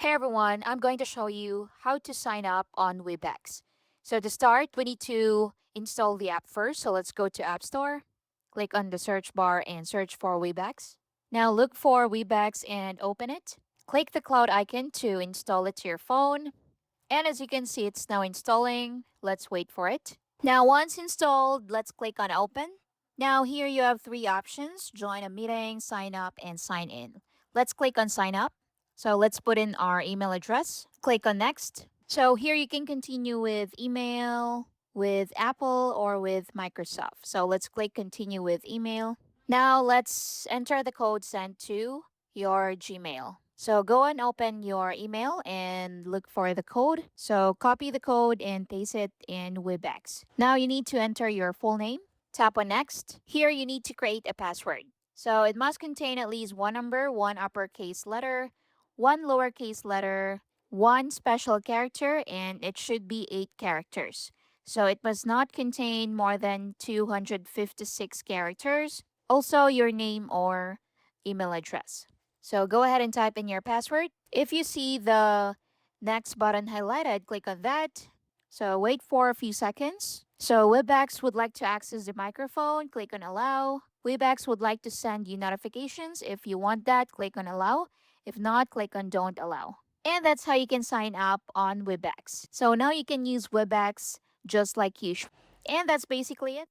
Hey everyone, I'm going to show you how to sign up on Webex. So to start, we need to install the app first. So let's go to App Store, click on the search bar and search for Webex. Now look for Webex and open it. Click the cloud icon to install it to your phone. And as you can see, it's now installing. Let's wait for it. Now once installed, let's click on open. Now here you have three options: join a meeting, sign up, and sign in. Let's click on sign up. So let's put in our email address. Click on next. So here you can continue with email, with Apple, or with Microsoft. So let's click continue with email. Now let's enter the code sent to your Gmail. So go and open your email and look for the code. So copy the code and paste it in Webex. Now you need to enter your full name. Tap on next. Here you need to create a password. So it must contain at least one number, one uppercase letter, one lowercase letter, one special character, and it should be 8 characters. So it must not contain more than 256 characters. Also, your name or email address. So go ahead and type in your password. If you see the next button highlighted, click on that. So wait for a few seconds. So Webex would like to access the microphone, click on allow. Webex would like to send you notifications. If you want that, click on allow. If not, click on don't allow. And that's how you can sign up on Webex. So now you can use Webex just like usual. And that's basically it.